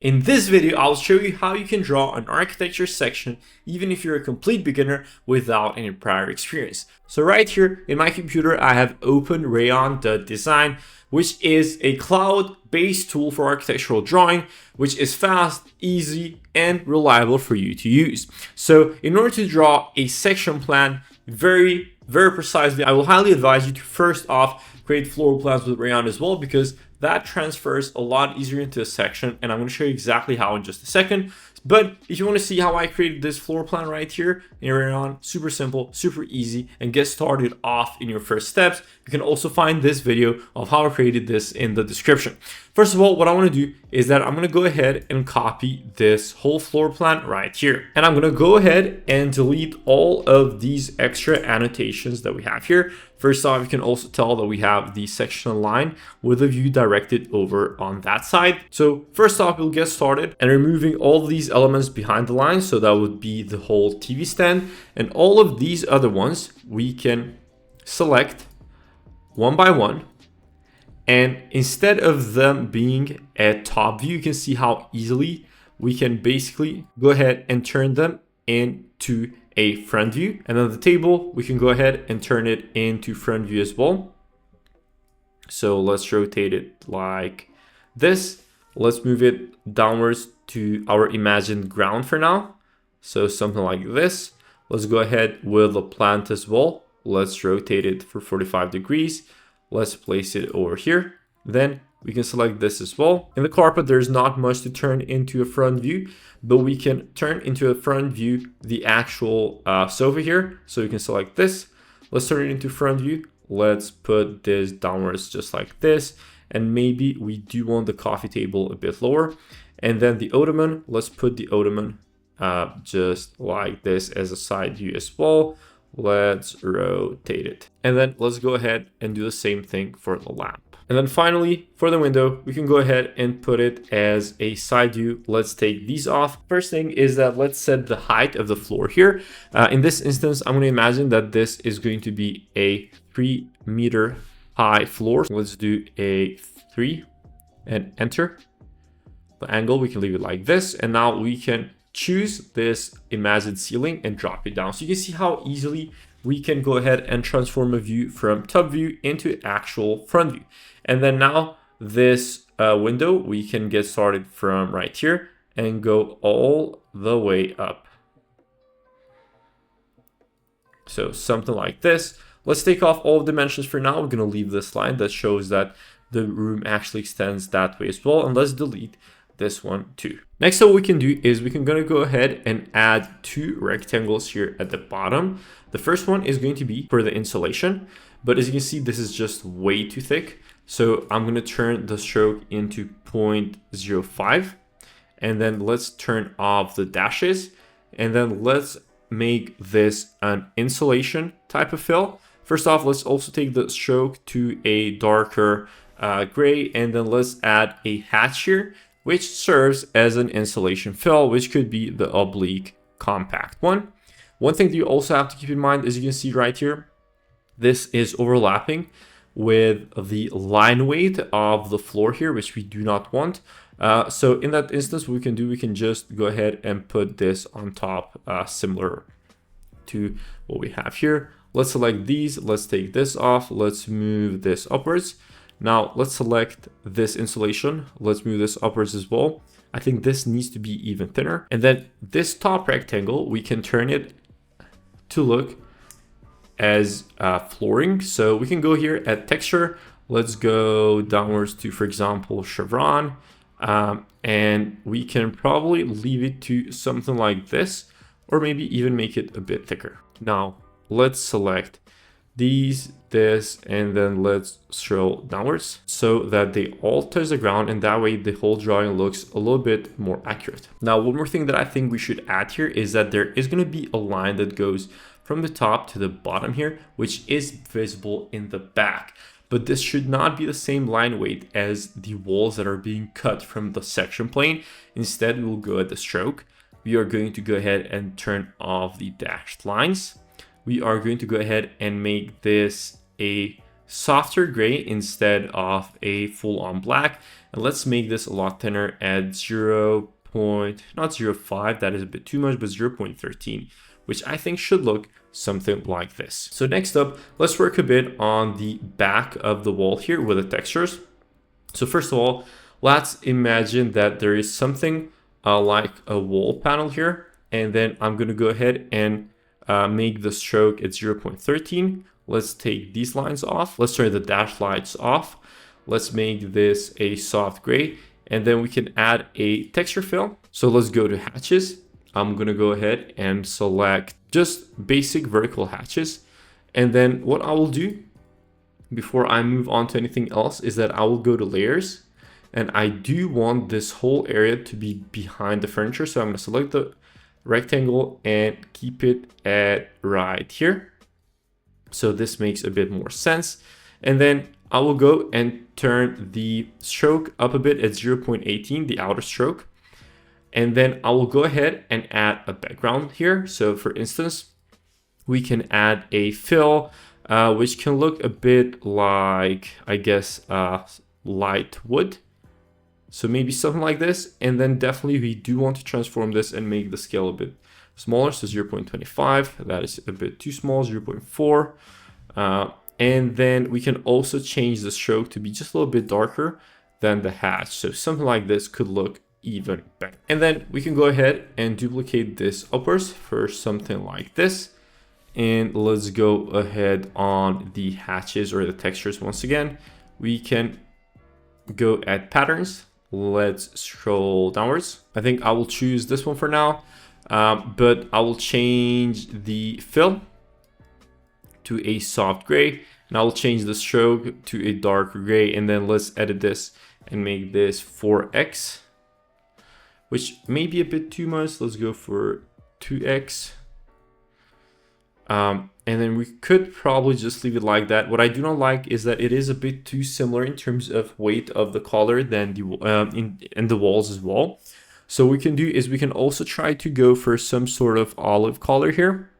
In this video, I'll show you how you can draw an architecture section even if you're a complete beginner without any prior experience. So right here in my computer, I have opened Rayon.design, which is a cloud-based tool for architectural drawing, which is fast, easy, and reliable for you to use. So in order to draw a section plan very precisely, I will highly advise you to first off create floor plans with Rayon as well, because that transfers a lot easier into a section, and I'm going to show you exactly how in just a second. But if you want to see how I created this floor plan right here in Rayon, super simple, super easy, and get started off in your first steps, you can also find this video of how I created this in the description. First of all, what I want to do is that I'm going to go ahead and copy this whole floor plan right here. And I'm going to go ahead and delete all of these extra annotations that we have here. First off, you can also tell that we have the section line with a view directed over on that side. So first off, we'll get started and removing all these elements behind the line. So that would be the whole TV stand, and all of these other ones we can select one by one. And instead of them being a top view, you can see how easily we can basically go ahead and turn them into a front view. And then the table, we can go ahead and turn it into front view as well. So let's rotate it like this. Let's move it downwards to our imagined ground for now. So something like this. Let's go ahead with the plant as well. Let's rotate it for 45 degrees. Let's place it over here. Then we can select this as well. In the carpet, there's not much to turn into a front view, but we can turn into a front view the actual sofa here. So you can select this. Let's turn it into front view. Let's put this downwards just like this. And maybe we do want the coffee table a bit lower. And then the ottoman, let's put the ottoman just like this as a side view as well. Let's rotate it. And then let's go ahead and do the same thing for the lamp. And then finally, for the window, we can go ahead and put it as a side view. Let's take these off. First thing is that let's set the height of the floor here. In this instance, I'm going to imagine that this is going to be a 3-meter high floor. Let's do a 3 and enter. The angle, we can leave it like this. And now we can choose this imagined ceiling and drop it down. So you can see how easily we can go ahead and transform a view from top view into actual front view. And then now this window, we can get started from right here and go all the way up. So something like this. Let's take off all dimensions for now. We're going to leave this line that shows that the room actually extends that way as well. And let's delete this one too. Next, what we can do is we can gonna go ahead and add 2 rectangles here at the bottom. The first one is going to be for the insulation, but as you can see, this is just way too thick. So I'm gonna turn the stroke into 0.05, and then let's turn off the dashes, and then let's make this an insulation type of fill. First off, let's also take the stroke to a darker gray, and then let's add a hatch here, which serves as an insulation fill, which could be the oblique compact one. One thing that you also have to keep in mind, as you can see right here, this is overlapping with the line weight of the floor here, which we do not want. So in that instance, what we can do, we can just go ahead and put this on top, similar to what we have here. Let's select these. Let's take this off. Let's move this upwards. Now let's select this insulation. Let's move this upwards as well. I think this needs to be even thinner. And then this top rectangle, we can turn it to look as flooring. So we can go here at texture. Let's go downwards to, for example, chevron. And we can probably leave it to something like this, or maybe even make it a bit thicker. Now let's select these, this, and then let's scroll downwards so that they all touch the ground, and that way the whole drawing looks a little bit more accurate. Now, one more thing that I think we should add here is that there is going to be a line that goes from the top to the bottom here, which is visible in the back. But this should not be the same line weight as the walls that are being cut from the section plane. Instead, we will go at the stroke. We are going to go ahead and turn off the dashed lines. We are going to go ahead and make this a softer gray instead of a full-on black. And let's make this a lot thinner at 0.5, that is a bit too much, but 0.13, which I think should look something like this. So next up, let's work a bit on the back of the wall here with the textures. So first of all, let's imagine that there is something like a wall panel here. And then I'm going to go ahead and make the stroke at 0.13. Let's take these lines off. Let's turn the dash lights off. Let's make this a soft gray. And then we can add a texture fill. So let's go to hatches. I'm going to go ahead and select just basic vertical hatches. And then what I will do before I move on to anything else is that I will go to layers. And I do want this whole area to be behind the furniture. So I'm going to select the rectangle and keep it at right here. So this makes a bit more sense. And then I will go and turn the stroke up a bit at 0.18, the outer stroke. And then I will go ahead and add a background here. So for instance, we can add a fill, which can look a bit like, I guess, light wood. So maybe something like this. And then definitely we do want to transform this and make the scale a bit smaller. So 0.25, that is a bit too small, 0.4. And then we can also change the stroke to be just a little bit darker than the hatch. So something like this could look even better. And then we can go ahead and duplicate this upwards for something like this. And let's go ahead on the hatches or the textures once again. We can go at patterns. Let's scroll downwards. I think I will choose this one for now, but I will change the fill to a soft gray, and I'll change the stroke to a dark gray. And then let's edit this and make this 4x, which may be a bit too much. Let's go for 2x. And then we could probably just leave it like that. What I do not like is that it is a bit too similar in terms of weight of the color than the in the walls as well. So what we can do is we can also try to go for some sort of olive color here,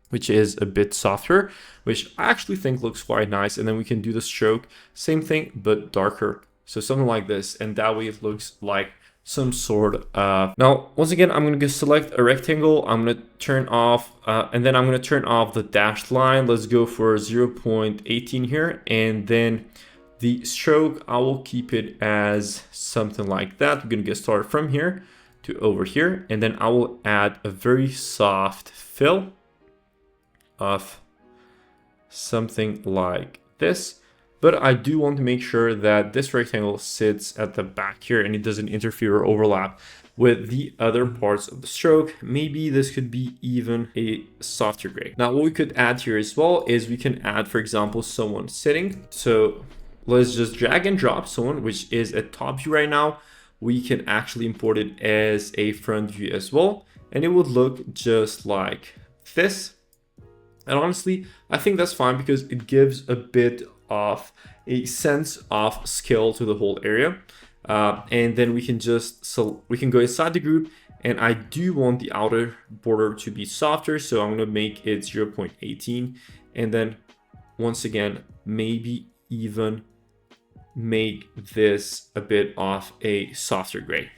which is a bit softer, which I actually think looks quite nice. And then we can do the stroke, same thing, but darker. So something like this. And that way it looks like some sort of... Now, once again, I'm going to select a rectangle. I'm going to turn off, and then I'm going to turn off the dashed line. Let's go for 0.18 here. And then the stroke, I will keep it as something like that. We're going to get started from here to over here. And then I will add a very soft fill of something like this. But I do want to make sure that this rectangle sits at the back here and it doesn't interfere or overlap with the other parts of the stroke. Maybe this could be even a softer gray. Now, what we could add here as well is we can add, for example, someone sitting. So let's just drag and drop someone, which is a top view right now. We can actually import it as a front view as well. And it would look just like this. And honestly, I think that's fine because it gives a bit of a sense of scale to the whole area. And then we can we can go inside the group, and I do want the outer border to be softer, so I'm going to make it 0.18, and then once again maybe even make this a bit of a softer gray.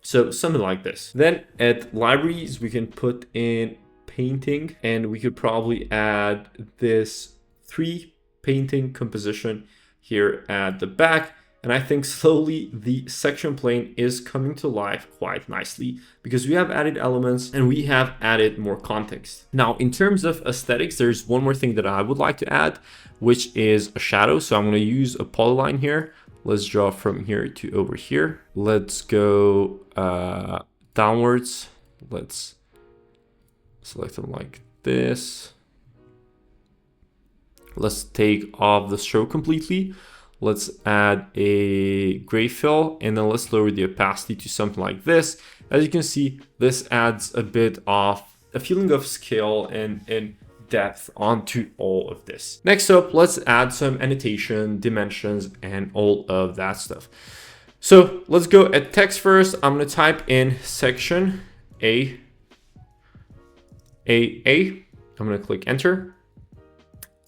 So something like this. Then at libraries we can put in painting, and we could probably add this 3 painting composition here at the back. And I think slowly the section plane is coming to life quite nicely because we have added elements and we have added more context. Now, in terms of aesthetics, there's one more thing that I would like to add, which is a shadow. So I'm going to use a polyline here. Let's draw from here to over here. Let's go downwards. Let's select them like this. Let's take off the stroke completely. Let's add a gray fill, and then let's lower the opacity to something like this. As you can see, this adds a bit of a feeling of scale and depth onto all of this. Next up, let's add some annotation, dimensions, and all of that stuff. So let's go at text first. I'm going to type in section A. I'm going to click enter.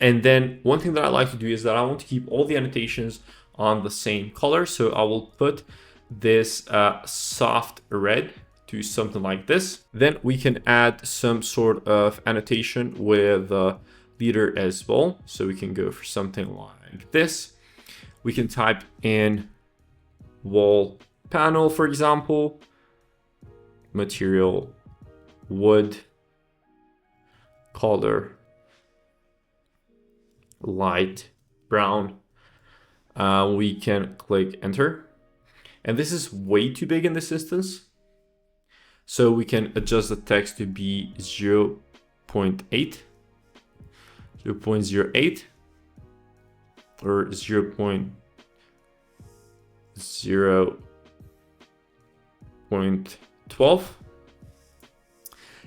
And then one thing that I like to do is that I want to keep all the annotations on the same color. So I will put this soft red to something like this. Then we can add some sort of annotation with leader as well. So we can go for something like this. We can type in wall panel, for example, material, wood, color, light brown. We can click enter. And this is way too big in this instance. So we can adjust the text to be 0.8, 0.08, or 0.12.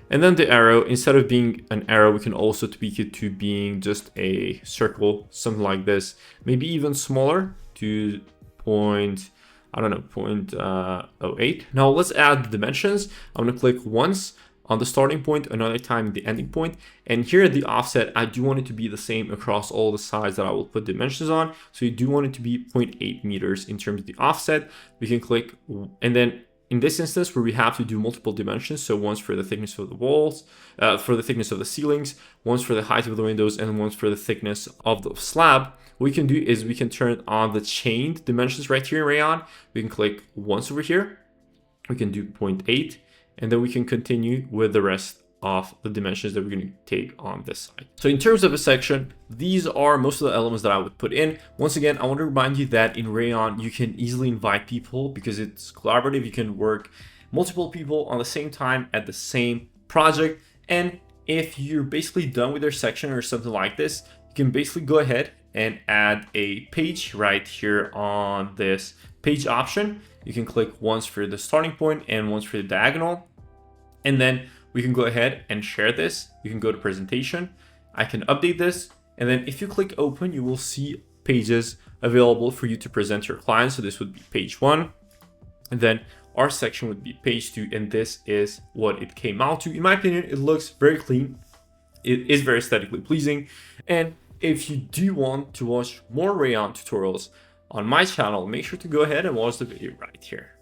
And then the arrow, instead of being an arrow, we can also tweak it to being just a circle, something like this. Maybe even smaller, to 0.08. Now let's add the dimensions. I'm gonna click once on the starting point, another time at the ending point. And here at the offset, I do want it to be the same across all the sides that I will put dimensions on. So you do want it to be 0.8 meters in terms of the offset. We can click, and then in this instance where we have to do multiple dimensions, so once for the thickness of the walls, for the thickness of the ceilings, once for the height of the windows, and once for the thickness of the slab, what we can do is we can turn on the chained dimensions right here in Rayon. We can click once over here, we can do 0.8, and then we can continue with the rest of the dimensions that we're going to take on this side. So in terms of a section, these are most of the elements that I would put in. Once again, I want to remind you that in Rayon, you can easily invite people because it's collaborative. You can work multiple people on the same time at the same project. And if you're basically done with your section or something like this, you can basically go ahead and add a page right here on this page option. You can click once for the starting point and once for the diagonal. And then we can go ahead and share this. You can go to presentation. I can update this. And then if you click open, you will see pages available for you to present your clients. So this would be page 1. And then our section would be page 2. And this is what it came out to. In my opinion, it looks very clean. It is very aesthetically pleasing. And if you do want to watch more Rayon tutorials on my channel, make sure to go ahead and watch the video right here.